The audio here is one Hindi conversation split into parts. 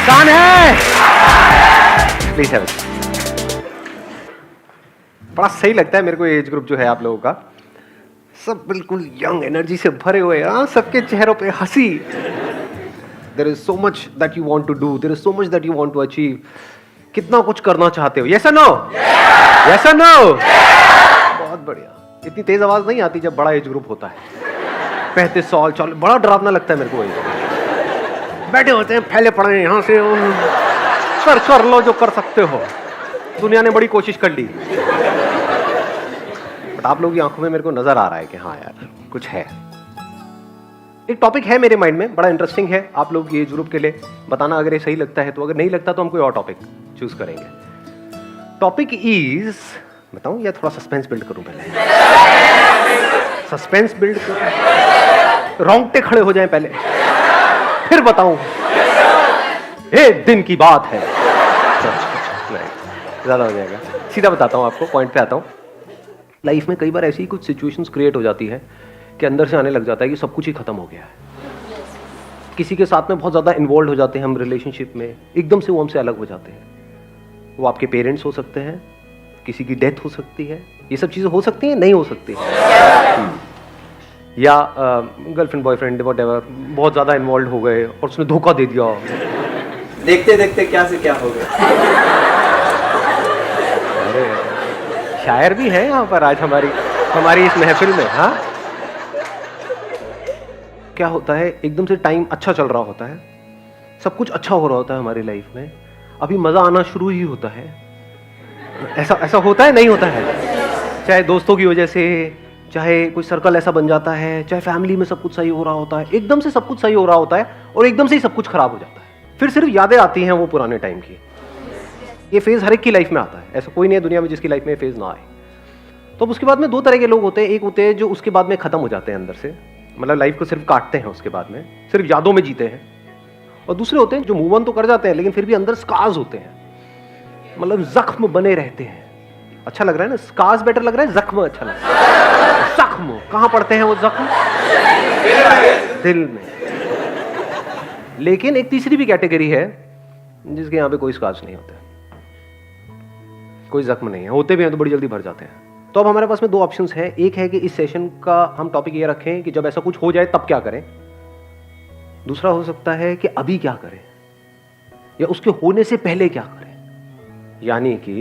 कौन है? Please have. बड़ा सही लगता है मेरे को एज ग्रुप जो है आप लोगों का, सब बिल्कुल यंग एनर्जी से भरे हुए हैं, सबके चेहरों पे हंसी। There is so much that you want to do, there is so much that you want to achieve. कितना कुछ करना चाहते हो? यस और नो? यस और नो? बहुत बढ़िया। इतनी तेज आवाज नहीं आती जब बड़ा एज ग्रुप होता है। 35 साल, बड़ा डरावना लगता है मेरे को। बैठे होते हैं फैले पड़े यहाँ से, कर लो जो कर सकते हो। दुनिया ने बड़ी कोशिश कर ली, बट आप लोगों की आंखों में मेरे को नजर आ रहा है कि हाँ यार कुछ है। एक टॉपिक है मेरे माइंड में, बड़ा इंटरेस्टिंग है आप लोग ये ग्रुप के लिए। बताना अगर ये सही लगता है तो, अगर नहीं लगता तो हम कोई और टॉपिक चूज करेंगे। टॉपिक इज, बताऊं या थोड़ा सस्पेंस बिल्ड करूं? पहले सस्पेंस बिल्ड करूं, रोंगटे खड़े हो जाएं पहले, फिर बताऊं। एक दिन की बात है। ज्यादा हो जाएगा, सीधा बताता हूं आपको, पॉइंट पे आता हूं। लाइफ में कई बार ऐसी कुछ सिचुएशंस क्रिएट हो जाती है कि अंदर से आने लग जाता है कि सब कुछ ही खत्म हो गया है। किसी के साथ में बहुत ज्यादा इन्वॉल्व हो जाते हैं हम रिलेशनशिप में, एकदम से वो हमसे अलग हो जाते हैं। वो आपके पेरेंट्स हो सकते हैं, किसी की डेथ हो सकती है, ये सब चीजें हो सकती हैं, नहीं हो सकती या गर्लफ्रेंड बॉयफ्रेंड व्हाटएवर बहुत ज्यादा इन्वॉल्व हो गए और उसने धोखा दे दिया। देखते देखते क्या से क्या हो गया। अरे शायर भी है यहाँ पर आज हमारी इस महफिल में। हाँ, क्या होता है, एकदम से टाइम अच्छा चल रहा होता है, सब कुछ अच्छा हो रहा होता है हमारी लाइफ में, अभी मजा आना शुरू ही होता है। ऐसा होता है, नहीं होता है? चाहे दोस्तों की वजह से, चाहे कोई सर्कल ऐसा बन जाता है, चाहे फैमिली में सब कुछ सही हो रहा होता है, एकदम से सब कुछ सही हो रहा होता है और एकदम से ही सब कुछ खराब हो जाता है। फिर सिर्फ यादें आती हैं वो पुराने टाइम की। ये फेज हर एक की लाइफ में आता है, ऐसा कोई नहीं है दुनिया में जिसकी लाइफ में फेज ना आए। तो उसके बाद में दो तरह के लोग होते हैं। एक होते हैं जो उसके बाद में खत्म हो जाते हैं अंदर से, मतलब लाइफ को सिर्फ काटते हैं, उसके बाद में सिर्फ यादों में जीते हैं। और दूसरे होते हैं जो मूव ऑन तो कर जाते हैं लेकिन फिर भी अंदर स्कार्स होते हैं, मतलब जख्म बने रहते हैं। अच्छा लग रहा है ना? स्कार्स बेटर लग रहा है, जख्म अच्छा लग रहा है। जख्म कहां पड़ते हैं वो जख्म? दिल में। लेकिन एक तीसरी भी कैटेगरी है जिसके यहाँ पे कोई स्कार्स नहीं होते, कोई जख्म नहीं है, होते भी हैं तो बड़ी जल्दी भर जाते हैं। तो अब हमारे पास में दो ऑप्शंस हैं। एक है कि इस सेशन का हम टॉपिक ये रखें कि जब ऐसा कुछ हो जाए तब क्या करें। दूसरा हो सकता है कि अभी क्या करें या उसके होने से पहले क्या करें। यानी कि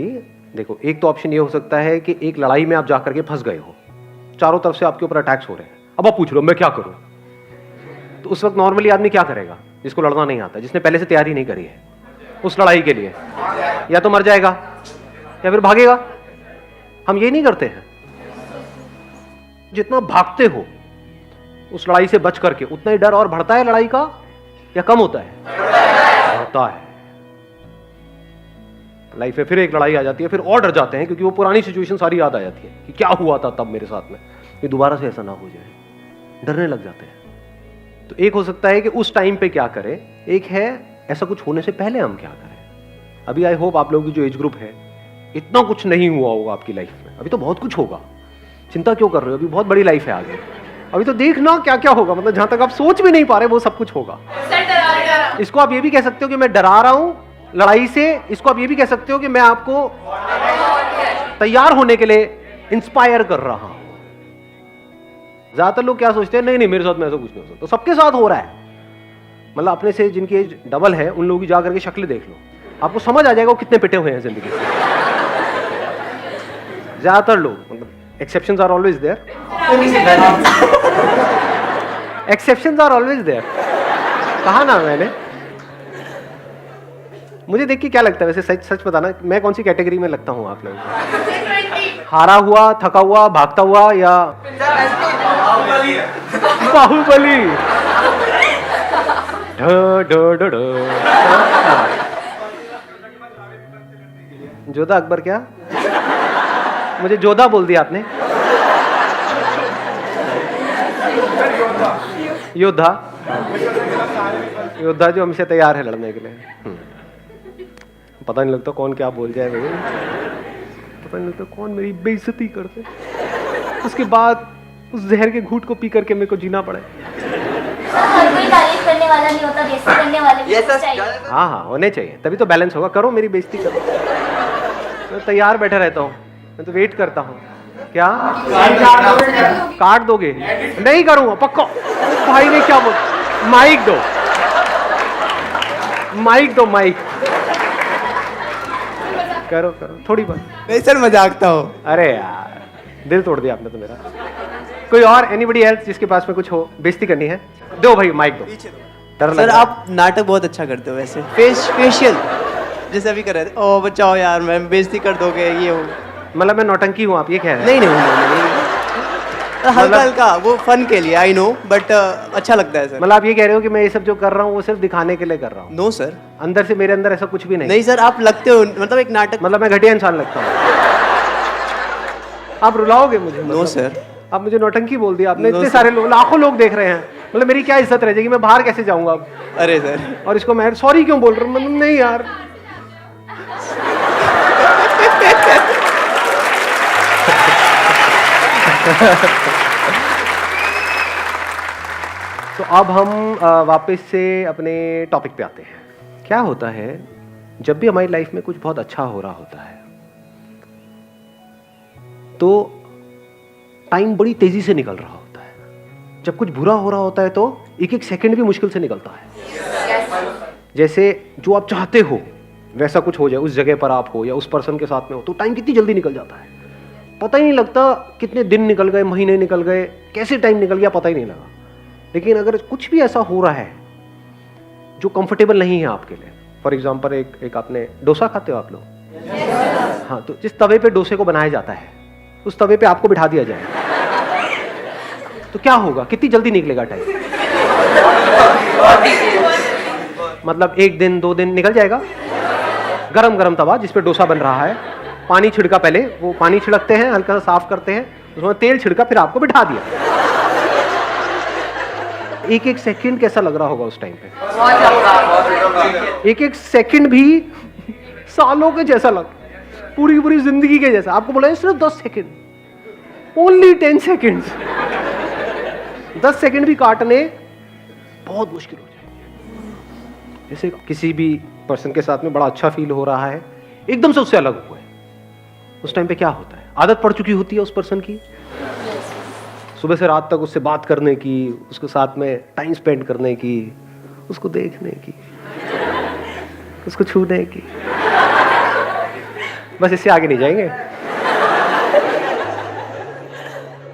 देखो, एक तो ऑप्शन ये हो सकता है कि एक लड़ाई में आप जाकर के फंस गए हो, चारों तरफ से आपके ऊपर अटैक्स हो रहे हैं, अब आप पूछ रहे हो मैं क्या करूं। तो उस वक्त नॉर्मली आदमी क्या करेगा? जिसको लड़ना नहीं आता, जिसने पहले से तैयारी नहीं करी है उस लड़ाई के लिए, या तो मर जाएगा या फिर भागेगा। हम ये नहीं करते हैं। जितना भागते हो उस लड़ाई से बच करके, उतना ही डर और बढ़ता है लड़ाई का या कम होता है? बढ़ता है। लाइफ में फिर एक लड़ाई आ जाती है, फिर और डर जाते हैं क्योंकि वो पुरानी सिचुएशन सारी याद आ जाती है कि क्या हुआ था तब मेरे साथ में, कि दोबारा से ऐसा ना हो जाए। डरने लग जाते हैं। तो एक हो सकता है कि उस टाइम पे क्या करें, एक है ऐसा कुछ होने से पहले हम क्या करें। अभी आई होप आप लोगों की जो एज ग्रुप है, इतना कुछ नहीं हुआ होगा आपकी लाइफ में, अभी तो बहुत कुछ होगा। चिंता क्यों कर रहे हो? अभी बहुत बड़ी लाइफ है आगे, अभी तो देखना क्या क्या होगा, मतलब जहां तक आप सोच भी नहीं पा रहे वो सब कुछ होगा। इसको आप ये भी कह सकते हो कि मैं डरा रहा हूं लड़ाई से, इसको आप ये भी कह सकते हो कि मैं आपको तैयार होने के लिए इंस्पायर कर रहा हूं। ज्यादातर लोग क्या सोचते हैं, नहीं नहीं मेरे साथ में ऐसा कुछ नहीं हो सकता। तो सबके साथ हो रहा है, मतलब अपने से जिनकी एज डबल है उन लोगों की जाकर के शक्ल देख लो, आपको समझ आ जाएगा वो कितने पिटे हुए हैं जिंदगी से। ज्यादातर लोग, मतलब exceptions are always there, exceptions are always there, कहा ना मैंने। मुझे देख के क्या लगता है वैसे, सच सच बताना, मैं कौन सी कैटेगरी में लगता हूँ आप लोगों को? हारा हुआ, थका हुआ, भागता हुआ, या बाहुबली? जोधा अकबर? क्या मुझे जोधा बोल दिया आपने? योद्धा, योद्धा जो हमसे तैयार है लड़ने के लिए। पता नहीं लगता कौन क्या बोल जाए, भाई पता नहीं लगता कौन मेरी बेइज्जती कर दे, उसके बाद उस जहर के घूंट को पी करके मेरे को जीना पड़े। कोई तारीफ करने करने वाला नहीं होता, बेइज्जती करने वाले भी ये होने सब चाहिए। हाँ हाँ होने चाहिए, तभी तो बैलेंस होगा। करो मेरी बेइज्जती करो, मैं तैयार बैठा रहता हूँ, मैं तो वेट करता हूँ। क्या काट दोगे? नहीं करूँगा पक्का। भाई ने क्या बोला? माइक दो, माइक दो, माइक। करो करो थोड़ी बात। नहीं सर, मजाकता हूँ। अरे यार दिल तोड़ दिया आपने तो मेरा। कोई और एनीबडी एल्स जिसके पास में कुछ हो, बेइज्जती करनी है? दो भाई माइक दो। डर लग सर रहा है। आप नाटक बहुत अच्छा करते हो वैसे। फेशियल जैसे अभी कर रहे थे, ओ बचाओ यार, मैं बेइज्जती कर दोगे, ये हो। मतलब मैं नौटंकी हूँ, आप ये कह रहे हैं? नहीं नहीं, नहीं, नहीं। हल्का हल्का वो फन के लिए, आई नो, बट अच्छा लगता है सर। मतलब आप ये कह रहे हो कि मैं ये सब जो कर रहा हूँ वो सिर्फ दिखाने के लिए कर रहा हूँ? No sir. अंदर से मेरे अंदर ऐसा कुछ भी नहीं। नहीं सर, आप लगते हो मतलब एक नाटक। मतलब मैं घटिया इंसान लगता हूँ? आप रुलाओगे मुझे? नो मतलब सर। आप मुझे नौटंकी बोल दिया आपने। No, इतने sir. सारे लोग, लाखों लोग देख रहे हैं, मतलब मेरी क्या इज्जत रह जाएगी? मैं बाहर कैसे जाऊंगा अब? अरे सर, और इसको मैं सॉरी क्यों बोल रहा हूँ? मतलब नहीं यार। तो अब हम वापस से अपने टॉपिक पे आते हैं। क्या होता है जब भी हमारी लाइफ में कुछ बहुत अच्छा हो रहा होता है तो टाइम बड़ी तेजी से निकल रहा होता है। जब कुछ बुरा हो रहा होता है तो एक एक सेकंड भी मुश्किल से निकलता है। जैसे जो आप चाहते हो वैसा कुछ हो जाए, उस जगह पर आप हो या उस पर्सन के साथ में हो, तो टाइम कितनी जल्दी निकल जाता है, पता ही नहीं लगता। कितने दिन निकल गए, महीने निकल गए, कैसे टाइम निकल गया पता ही नहीं लगा। लेकिन अगर कुछ भी ऐसा हो रहा है जो कंफर्टेबल नहीं है आपके लिए, फॉर एग्जाम्पल एक आपने डोसा खाते हो आप लोग? हाँ, तो जिस तवे पे डोसे को बनाया जाता है उस तवे पे आपको बिठा दिया जाए तो क्या होगा? कितनी जल्दी निकलेगा टाइम? मतलब 1 दिन 2 दिन निकल जाएगा। गरम गरम तवा जिस पे डोसा बन रहा है, पानी छिड़का, पहले वो पानी छिड़कते हैं, हल्का सा साफ करते हैं, उसमें तेल छिड़का, फिर आपको बिठा दिया। एक एक सेकंड कैसा लग रहा होगा उस टाइम पे? एक एक सेकंड भी सालों के जैसा लग, पूरी पूरी जिंदगी के जैसा। आपको बोला सिर्फ 10 सेकंड, ओनली 10 सेकंड। 10 सेकंड भी काटने बहुत मुश्किल हो जाएंगे। जैसे किसी भी पर्सन के साथ में बड़ा अच्छा फील हो रहा है, एकदम से उससे अलग हुए, उस टाइम पे क्या होता है? आदत पड़ चुकी होती है उस पर्सन की, सुबह से रात तक उससे बात करने की, उसके साथ में टाइम स्पेंड करने की, उसको देखने की, उसको छूने की। बस इससे आगे नहीं जाएंगे।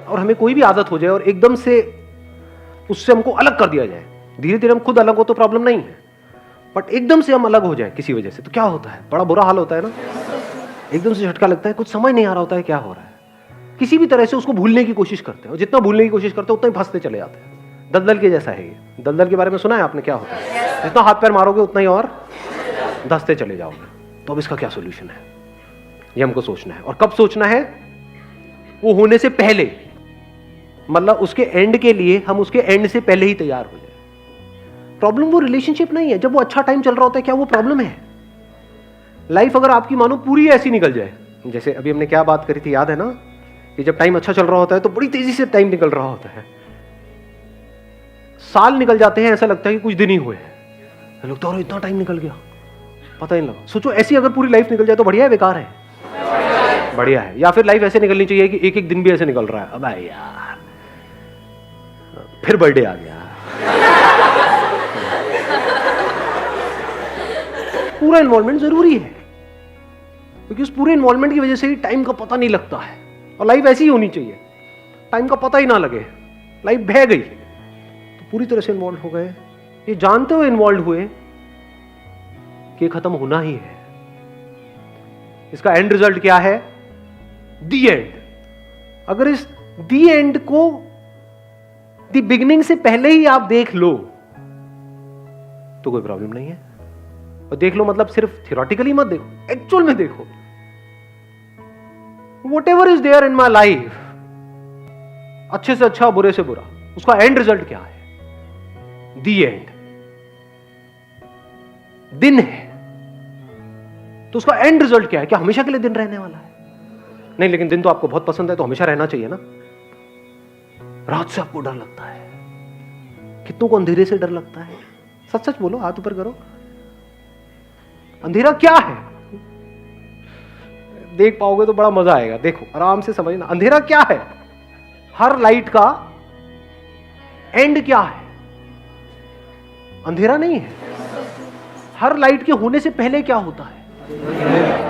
और हमें कोई भी आदत हो जाए और एकदम से उससे हमको अलग कर दिया जाए, धीरे धीरे हम खुद अलग हो तो प्रॉब्लम नहीं है, बट एकदम से हम अलग हो जाए किसी वजह से तो क्या होता है? बड़ा बुरा हाल होता है ना। एकदम से झटका लगता है, कुछ समझ नहीं आ रहा होता है क्या हो रहा है। किसी भी तरह से उसको भूलने की कोशिश करते हैं और जितना भूलने की कोशिश करते हैं उतना ही फंसते चले जाते हैं। दलदल के जैसा है ये। दलदल के बारे में सुना है आपने? क्या होता है? जितना हाथ पैर मारोगे उतना ही और धंसते चले जाओगे। तो अब इसका क्या सोल्यूशन है, ये हमको सोचना है। और कब सोचना है? वो होने से पहले, मतलब उसके एंड के लिए हम उसके एंड से पहले ही तैयार हो जाए। प्रॉब्लम वो रिलेशनशिप नहीं है जब वो अच्छा टाइम चल रहा होता है, क्या वो प्रॉब्लम है? लाइफ अगर आपकी मानो पूरी ऐसी निकल जाए, जैसे अभी हमने क्या बात करी थी याद है ना, कि जब टाइम अच्छा चल रहा होता है तो बड़ी तेजी से टाइम निकल रहा होता है, साल निकल जाते हैं, ऐसा लगता है कि कुछ दिन ही हुए हैं, लगता है इतना टाइम निकल गया, पता ही नहीं लगा। सोचो ऐसी अगर पूरी लाइफ निकल जाए तो बढ़िया है, बेकार है? बढ़िया है। या फिर लाइफ ऐसे निकलनी चाहिए कि एक एक दिन भी ऐसे निकल रहा है, अब यार फिर बर्थडे आ गया, पूरा इन्वॉल्वमेंट जरूरी है, क्योंकि उस पूरे इन्वॉल्वमेंट की वजह से ही टाइम का पता नहीं लगता है। और लाइफ ऐसी ही होनी चाहिए, टाइम का पता ही ना लगे, लाइफ बह गई तो पूरी तरह से इन्वॉल्व हो गए, ये जानते हुए इन्वॉल्व हुए कि खत्म होना ही है। इसका एंड रिजल्ट क्या है? दी एंड। अगर इस दी एंड को दी बिगिनिंग से पहले ही आप देख लो तो कोई प्रॉब्लम नहीं है। और देख लो मतलब सिर्फ थियोरेटिकली मत देखो, एक्चुअल में देखो। Whatever is there in my life, अच्छे से अच्छा, बुरे से बुरा, उसका एंड रिजल्ट क्या है? दी एंड। दिन है तो उसका एंड रिजल्ट क्या है? क्या हमेशा के लिए दिन रहने वाला है? नहीं, लेकिन दिन तो आपको बहुत पसंद है तो हमेशा रहना चाहिए ना। रात से आपको डर लगता है, कितनों को अंधेरे से डर लगता है, सच सच बोलो, हाथ ऊपर करो। अंधेरा क्या है? देख पाओगे तो बड़ा मजा आएगा। देखो आराम से समझना, अंधेरा क्या है? हर लाइट का एंड क्या है? अंधेरा नहीं है। हर लाइट के होने से पहले क्या होता है?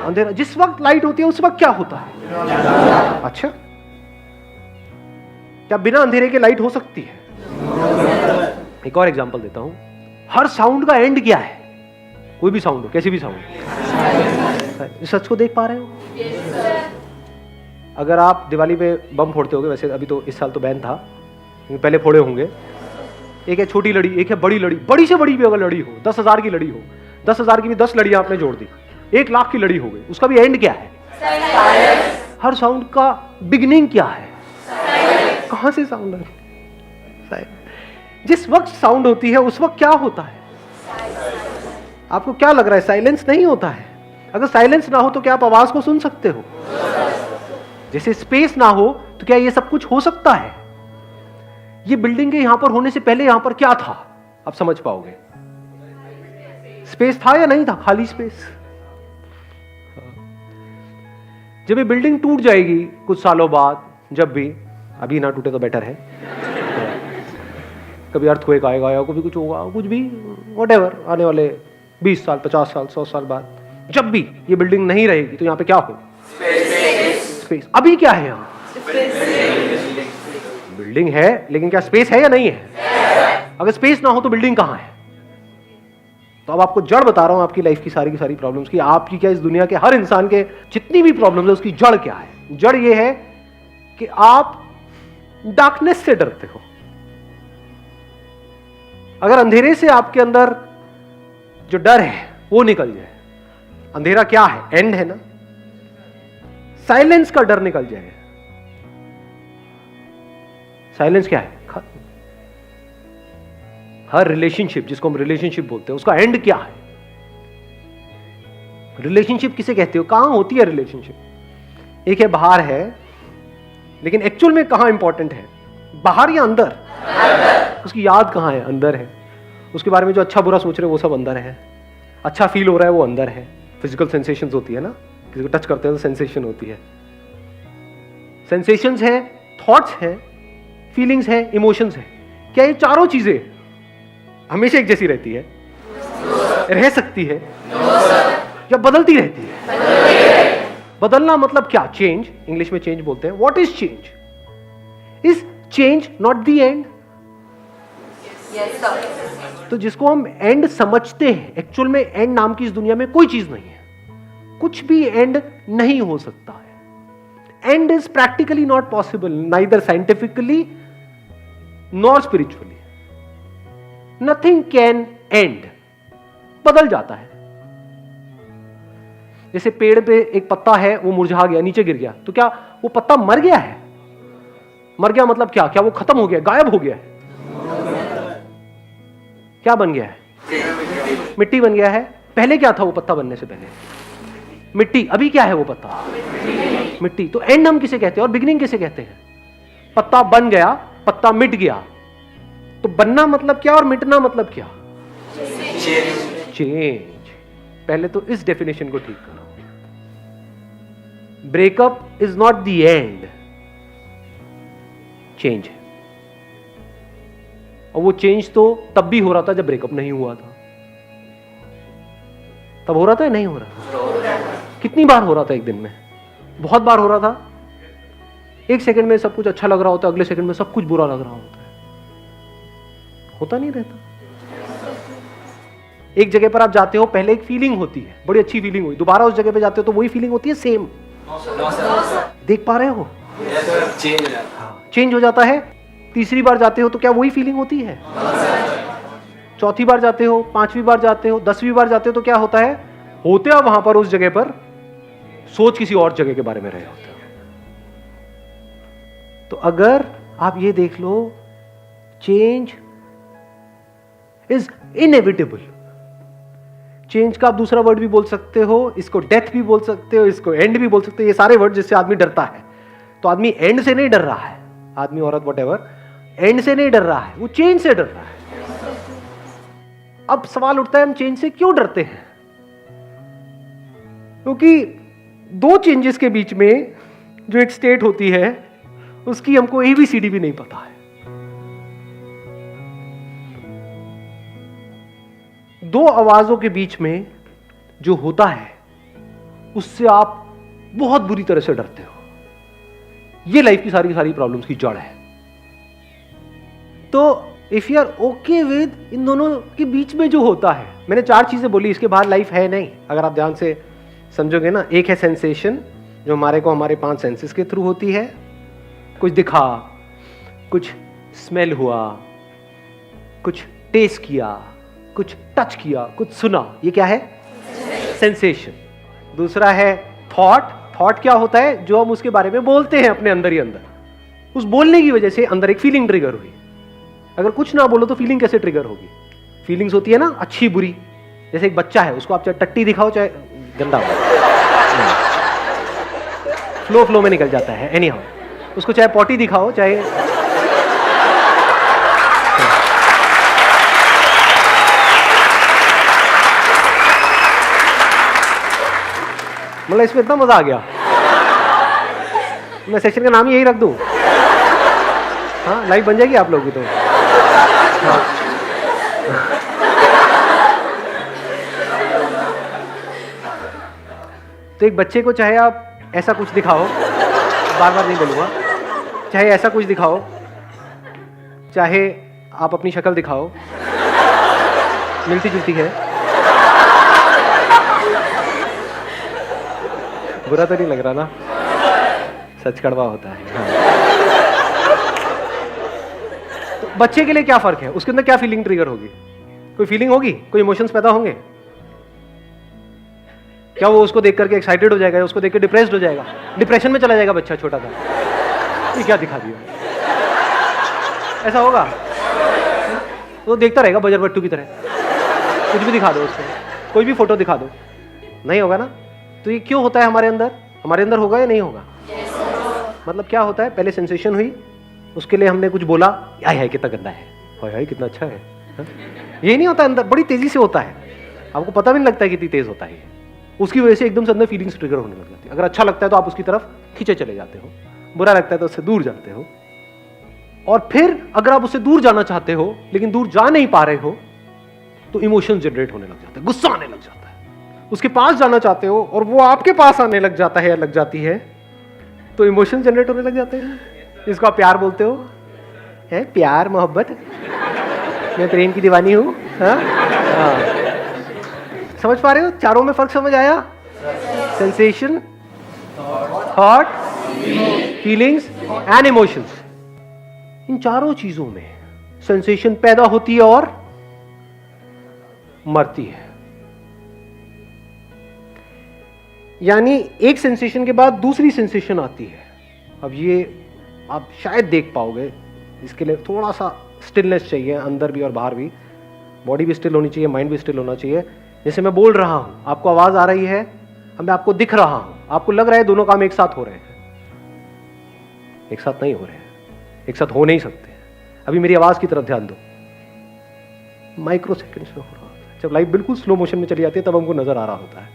अंधेरा। जिस वक्त लाइट होती है उस वक्त क्या होता है? अच्छा, क्या बिना अंधेरे के लाइट हो सकती है? एक और एग्जांपल देता हूं। हर साउंड का एंड क्या है? कोई भी साउंड हो, कैसी भी साउंड। सच को देख पा रहे हो? अगर आप दिवाली पे बम फोड़ते होगे, वैसे अभी तो इस साल तो बैन था, पहले फोड़े होंगे। एक है छोटी लड़ी, एक है बड़ी लड़ी। बड़ी से बड़ी भी अगर लड़ी हो, 10,000 की लड़ी हो, 10,000 की भी 10 लड़ियां आपने जोड़ दी, 1,00,000 की लड़ी हो गई। उसका भी एंड क्या है? हर साउंड का बिगिनिंग क्या है? कहां से साउंड है? जिस वक्त साउंड होती है उस वक्त क्या होता है? आपको क्या लग रहा है? साइलेंस नहीं होता है। अगर साइलेंस ना हो तो क्या आप आवाज को सुन सकते हो? जैसे स्पेस ना हो तो क्या ये सब कुछ हो सकता है? ये बिल्डिंग के यहां पर होने से पहले यहां पर क्या था? आप समझ पाओगे। स्पेस था या नहीं था? खाली स्पेस। जब ये बिल्डिंग टूट जाएगी कुछ सालों बाद, जब भी, अभी ना टूटे तो बेटर है, कभी अर्थक्वेक आएगा या कभी कुछ होगा, कुछ भी, व्हाटएवर, आने वाले 20 साल, 50 साल, 100 साल बाद, जब भी ये बिल्डिंग नहीं रहेगी तो यहां पे क्या हो? स्पेस। अभी क्या है यहां? बिल्डिंग है, लेकिन क्या स्पेस है या नहीं है? अगर स्पेस ना हो तो बिल्डिंग कहां है? तो अब आपको जड़ बता रहा हूं आपकी लाइफ की सारी प्रॉब्लम्स की। आपकी क्या, इस दुनिया के हर इंसान के जितनी भी प्रॉब्लम्स है उसकी जड़ क्या है? जड़ ये है कि आप डार्कनेस से डरते हो। अगर अंधेरे से आपके अंदर जो डर है वो निकल जाए, अंधेरा क्या है? एंड है ना। साइलेंस का डर निकल जाए। साइलेंस क्या है? खत्म। हर रिलेशनशिप, जिसको हम रिलेशनशिप बोलते हैं, उसका एंड क्या है? रिलेशनशिप किसे कहते हो? कहां होती है रिलेशनशिप? एक है बाहर है, लेकिन एक्चुअल में कहां इंपॉर्टेंट है? बाहर या अंदर? उसकी याद कहां है? अंदर है। उसके बारे में जो अच्छा बुरा सोच रहे हो वो सब अंदर है। अच्छा फील हो रहा है वो अंदर है। फिजिकल सेंसेशंस होती है ना, किसी को टच करते हैं तो सेंसेशन होती है। सेंसेशंस है, थॉट्स है, फीलिंग्स है, इमोशंस है। क्या ये चारों चीजें हमेशा एक जैसी रहती है? रह सकती है या बदलती रहती है? बदलना मतलब क्या? चेंज। इंग्लिश में चेंज बोलते हैं। What is change? Is change not the end? तो जिसको हम एंड समझते हैं, एक्चुअल में एंड नाम की इस दुनिया में कोई चीज नहीं है। कुछ भी एंड नहीं हो सकता है। And is practically not possible, neither scientifically nor spiritually. Nothing can and. बदल जाता है। जैसे पेड़ पे एक पत्ता है, वो मुरझा गया, नीचे गिर गया, तो क्या वो पत्ता मर गया है? मर गया मतलब क्या? क्या वो खत्म हो गया, गायब हो गया है? क्या बन गया है? मिट्टी बन गया है। पहले क्या था वो पत्ता बनने से पहले? मिट्टी। अभी क्या है वो पत्ता? मिट्टी। तो एंड हम किसे कहते हैं और बिगिनिंग किसे कहते हैं? पत्ता बन गया, पत्ता मिट गया। तो बनना मतलब क्या और मिटना मतलब क्या? चेंज। पहले तो इस डेफिनेशन को ठीक करो। Breakup is not the end, change है। और वो चेंज तो तब भी हो रहा था जब ब्रेकअप नहीं हुआ था। तब हो रहा था या नहीं हो रहा? कितनी बार हो रहा था एक दिन में? बहुत बार हो रहा था। एक सेकंड में सब कुछ अच्छा लग रहा होता है, अगले सेकंड में सब कुछ बुरा लग रहा होता है। होता नहीं रहता। एक जगह पर आप जाते हो, पहले एक फीलिंग होती है, बड़ी अच्छी फीलिंग हुई, दोबारा उस जगह पे जाते हो तो वही फीलिंग होती है सेम। देख पा रहे हो? चेंज हो जाता है। तीसरी बार जाते हो तो क्या वही फीलिंग होती है? चौथी बार जाते हो, 5वीं बार जाते हो, 10वीं बार जाते हो तो क्या होता है? होते हो वहां पर उस जगह पर, सोच किसी और जगह के बारे में रहे होते हो। तो अगर आप ये देख लो, चेंज इज इनएविटेबल। चेंज का आप दूसरा वर्ड भी बोल सकते हो, इसको डेथ भी बोल सकते हो, इसको एंड भी बोल सकते हो। ये सारे वर्ड जिससे आदमी डरता है। तो आदमी एंड से नहीं डर रहा है, आदमी औरत व्हाटएवर, एंड से नहीं डर रहा है, वो चेंज से डर रहा है। अब सवाल उठता है हम चेंज से क्यों डरते हैं? क्योंकि दो चेंजेस के बीच में जो एक स्टेट होती है उसकी हमको ABCD भी नहीं पता है। दो आवाजों के बीच में जो होता है उससे आप बहुत बुरी तरह से डरते हो। ये लाइफ की सारी सारी प्रॉब्लम्स की जड़ है। तो if you are okay with इन दोनों के बीच में जो होता है, मैंने 4 चीजें बोली, इसके बाहर लाइफ है नहीं। अगर आप ध्यान से समझोगे ना, एक है सेंसेशन जो हमारे को हमारे 5 सेंसेस के थ्रू होती है। कुछ दिखा, कुछ स्मेल हुआ, कुछ टेस्ट किया, कुछ टच किया, कुछ सुना, ये क्या है? सेंसेशन। दूसरा है थॉट। थॉट क्या होता है? जो हम उसके बारे में बोलते हैं अपने अंदर ही अंदर। उस बोलने की वजह से अंदर एक फीलिंग ट्रिगर हुई। अगर कुछ ना बोलो तो फीलिंग कैसे ट्रिगर होगी? फीलिंग्स होती है ना, अच्छी बुरी। जैसे एक बच्चा है, उसको आप चाहे टट्टी दिखाओ चाहे गंदा हो, फ्लो में निकल जाता है। एनी हाउ, उसको चाहे पॉटी दिखाओ चाहे मतलब इसमें इतना मजा आ गया, मैं सेशन का नाम ही यही रख दूं। हाँ, लाइव बन जाएगी आप लोगों की तो। हाँ। तो एक बच्चे को चाहे आप ऐसा कुछ दिखाओ, बार बार नहीं बोलूंगा, चाहे ऐसा कुछ दिखाओ, चाहे आप अपनी शक्ल दिखाओ, मिलती जुलती है, बुरा तो नहीं लग रहा ना? सच कड़वा होता है। हाँ। तो बच्चे के लिए क्या फर्क है? उसके अंदर क्या फीलिंग ट्रिगर होगी? कोई फीलिंग होगी, कोई इमोशंस पैदा होंगे? क्या वो उसको देख करके एक्साइटेड हो जाएगा, उसको देख के डिप्रेस्ड हो जाएगा, डिप्रेशन में चला जाएगा बच्चा छोटा सा? ये क्या दिखा दिया? ऐसा होगा? वो देखता रहेगा बजर बट्टू की तरह, कुछ भी दिखा दो उसको, कोई भी फोटो दिखा दो, नहीं होगा ना? तो ये क्यों होता है हमारे अंदर? हमारे अंदर होगा या नहीं होगा? मतलब क्या होता है? पहले सेंसेशन हुई, उसके लिए हमने कुछ बोला, हाय हाय कितना गंदा है, हाय हाय कितना अच्छा है। हा? ये नहीं होता, अंदर बड़ी तेजी से होता है, आपको पता भी नहीं लगता है कितनी तेज होता है। उसकी वजह से एकदम से अंदर फीलिंग्स ट्रिगर होने लग जाती है। अगर अच्छा लगता है तो आप उसकी तरफ खींचे चले जाते हो, बुरा लगता है तो उससे दूर जाते हो। और फिर अगर आप उससे दूर जाना चाहते हो लेकिन दूर जा नहीं पा रहे हो तो इमोशन जनरेट होने लग जाता है, गुस्सा आने लग जाता है। उसके पास जाना चाहते हो और वो आपके पास आने लग जाता है या लग जाती है तो इमोशन जनरेट होने लग जाते हैं। इसको आप प्यार बोलते हो, है प्यार, मोहब्बत, मैं प्रेम की दीवानी हूं। हाँ, समझ पा रहे हो? चारों में फर्क समझ आया? Sensation, thought, feelings and emotions. इन चारों चीजों में सेंसेशन पैदा होती है और मरती है। यानी एक सेंसेशन के बाद दूसरी सेंसेशन आती है। अब ये आप शायद देख पाओगे, इसके लिए थोड़ा सा स्टिलनेस चाहिए, अंदर भी और बाहर भी। बॉडी भी स्टिल होनी चाहिए, माइंड भी स्टिल होना चाहिए। जैसे मैं बोल रहा हूं, आपको आवाज आ रही है, अब मैं आपको दिख रहा हूं, आपको लग रहा है दोनों काम एक साथ हो रहे हैं। एक साथ नहीं हो रहे हैं, एक साथ हो नहीं सकते। अभी मेरी आवाज की तरफ ध्यान दो, माइक्रो सेकेंड्स में हो रहा होता है। जब लाइफ बिल्कुल स्लो मोशन में चली जाती है तब हमको नजर आ रहा होता है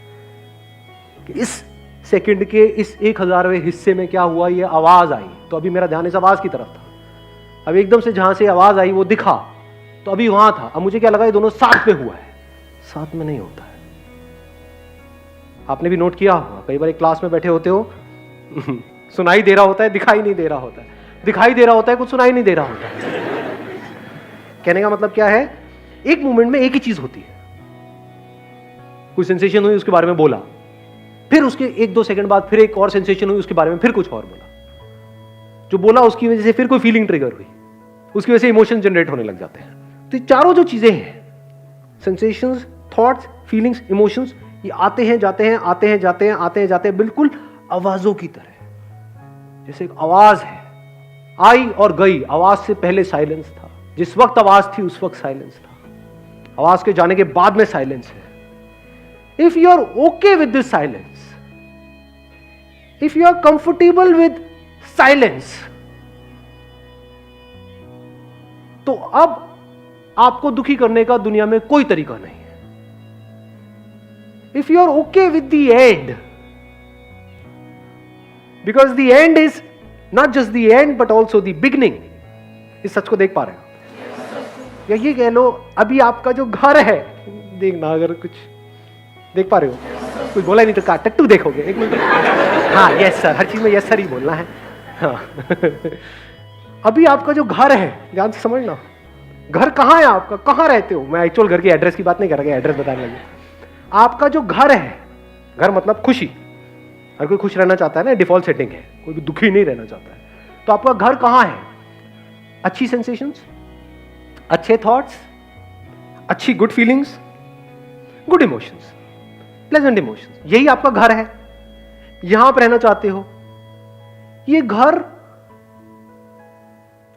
कि इस सेकंड के इस 1000वें हिस्से में क्या हुआ, ये आवाज आई तो अभी मेरा ध्यान इस आवाज की तरफ था। अब एकदम से जहां से आवाज आई वो दिखा तो अभी वहां था। अब मुझे क्या लगा, ये दोनों साथ में हुआ है, साथ में नहीं होता है। आपने भी नोट किया होगा, कई बार एक क्लास में बैठे होते हो सुनाई दे रहा होता है, दिखाई नहीं दे रहा होता है, दिखाई दे रहा होता है, कुछ सुनाई नहीं दे रहा होता है। कहने का मतलब क्या है, एक मोमेंट में एक ही चीज होती है। कोई सेंसेशन हुई, उसके बारे में बोला, फिर उसके 1-2 सेकंड बाद फिर एक और सेंसेशन हुई, उसके बारे में फिर कुछ और बोला। जो बोला उसकी वजह से फिर कोई फीलिंग ट्रिगर हुई, उसकी वजह से इमोशन जनरेट होने लग जाते हैं। तो ये चारों जो चीजें हैं, सेंसेशंस, थॉट्स, फीलिंग्स, इमोशंस, ये आते हैं जाते हैं, आते हैं जाते हैं, आते हैं जाते हैं, बिल्कुल आवाजों की तरह। जैसे एक आवाज है, आई और गई। आवाज से पहले साइलेंस था, जिस वक्त आवाज थी उस वक्त साइलेंस था, आवाज के जाने के बाद में साइलेंस है। If you are okay with this silence, if you are comfortable with silence, तो अब आपको दुखी करने का दुनिया में कोई तरीका नहीं है। If you are okay with the end, because the end is not just the end but also the beginning. इस सच को देख पा रहे हो? या ये कह लो, अभी आपका जो घर है, देखना अगर कुछ देख पा रहे हो, कुछ बोला नहीं तो का टट्टू देखोगे। एक मिनट, हाँ यस सर, हर चीज में यस सर ही बोलना है। हाँ अभी आपका जो घर है, ध्यान से समझना, घर कहाँ है आपका, कहाँ रहते हो? मैं एक्चुअल घर की एड्रेस की बात नहीं कर रहा, एड्रेस बताने लगे। आपका जो घर है, घर मतलब खुशी, हर कोई खुश रहना चाहता है ना, डिफॉल्ट सेटिंग है, कोई भी दुखी नहीं रहना चाहता है। तो आपका घर कहाँ है? अच्छी सेंसेशंस, अच्छे थॉट्स, अच्छी good feelings, good emotions, pleasant emotions, यही आपका घर है। यहां आप रहना चाहते हो। ये घर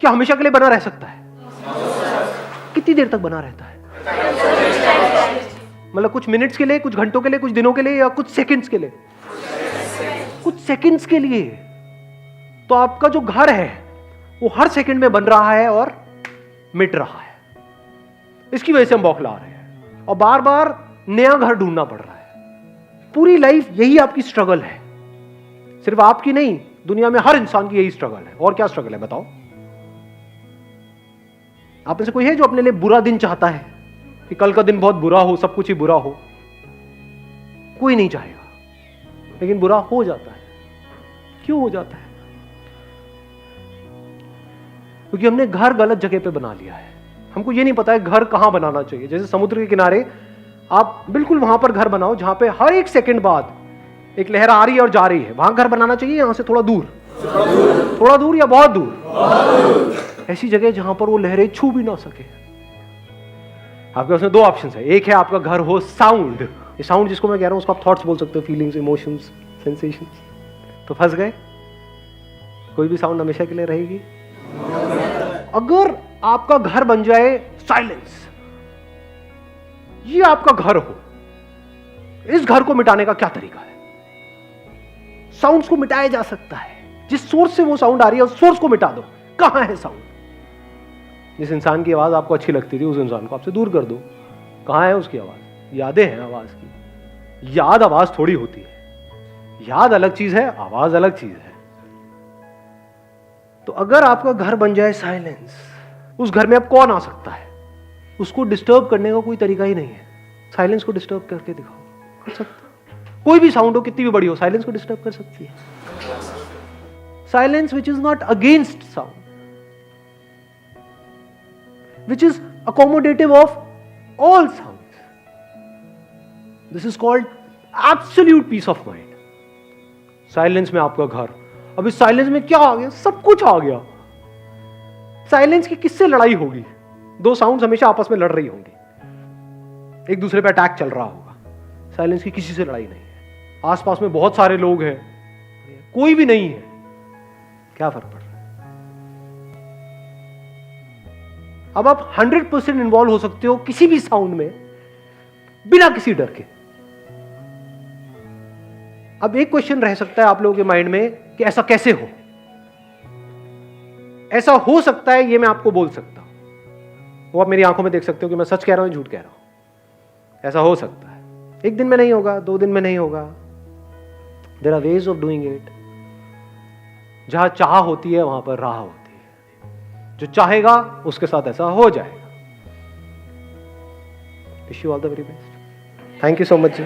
क्या हमेशा के लिए बना रह सकता है? कितनी देर तक बना रहता है? मतलब कुछ मिनट्स के लिए, कुछ घंटों के लिए, कुछ दिनों के लिए, या कुछ सेकंड्स के लिए? कुछ सेकंड्स के लिए। तो आपका जो घर है वो हर सेकंड में बन रहा है और मिट रहा है। इसकी वजह से हम बौखला रहे हैं और बार बार नया घर ढूंढना पड़ रहा है। पूरी लाइफ यही आपकी स्ट्रगल है, सिर्फ आपकी नहीं, दुनिया में हर इंसान की यही स्ट्रगल है। और क्या स्ट्रगल है बताओ? आप में से कोई है जो अपने लिए बुरा दिन चाहता है कि कल का दिन बहुत बुरा हो, सब कुछ ही बुरा हो? कोई नहीं चाहेगा, लेकिन बुरा हो जाता है। क्यों हो जाता है? क्योंकि हमने घर गलत जगह पे बना लिया है। हमको ये नहीं पता है घर कहां बनाना चाहिए। जैसे समुद्र के किनारे आप बिल्कुल वहां पर घर बनाओ जहां पे हर एक सेकंड बाद एक लहर आ रही है और जा रही है, वहां घर बनाना चाहिए। यहां से थोड़ा दूर या बहुत दूर, ऐसी जगह जहां पर वो लहरें छू भी ना सके। आपके पास में दो ऑप्शन है। एक है आपका घर हो साउंड, ये साउंड जिसको मैं कह रहा हूं उसको आप थॉट्स बोल सकते हो, फीलिंग्स, इमोशंस, सेंसेशंस। तो फंस गए। कोई भी साउंड हमेशा के लिए रहेगी। अगर आपका घर बन जाए साइलेंस, ये आपका घर हो, इस घर को मिटाने का क्या तरीका है? साउंड्स को मिटाया जा सकता है। जिस सोर्स से वो साउंड आ रही है उस सोर्स को मिटा दो। कहां है साउंड? जिस इंसान की आवाज आपको अच्छी लगती थी उस इंसान को आपसे दूर कर दो। कहां है उसकी आवाज? यादें हैं आवाज की। याद आवाज थोड़ी होती है। याद अलग चीज है, आवाज अलग चीज है। तो अगर आपका घर बन जाए साइलेंस, उस घर में अब कौन आ सकता है? उसको डिस्टर्ब करने का कोई तरीका ही नहीं है। साइलेंस को डिस्टर्ब करके दिखाओ, कर सकता। कोई भी साउंड हो, कितनी भी बड़ी हो, साइलेंस को डिस्टर्ब कर सकती है। Silence which is not against sound, which is accommodative of all sounds. This is called absolute peace of mind. Silence में आपका घर। अब इस साइलेंस में क्या आ गया? सब कुछ आ गया। साइलेंस की किससे लड़ाई होगी? दो साउंड्स हमेशा आपस में लड़ रही होंगी, एक दूसरे पे अटैक चल रहा होगा। साइलेंस की किसी से लड़ाई नहीं है। आसपास में बहुत सारे लोग हैं, कोई भी नहीं है, क्या फर्क पड़ रहा है? अब आप 100% इन्वॉल्व हो सकते हो किसी भी साउंड में बिना किसी डर के। अब एक क्वेश्चन रह सकता है आप लोगों के माइंड में कि ऐसा कैसे हो? ऐसा हो सकता है, ये मैं आपको बोल सकता हूं। वो आप मेरी आंखों में देख सकते हो कि मैं सच कह रहा हूं, झूठ कह रहा हूं। ऐसा हो सकता है। एक दिन में नहीं होगा, 2 दिन में नहीं होगा। There are ways of doing it. जहां चाह होती है वहां पर राह होती है। जो चाहेगा उसके साथ ऐसा हो जाएगा। Wish you all the very best. Thank you so much ji.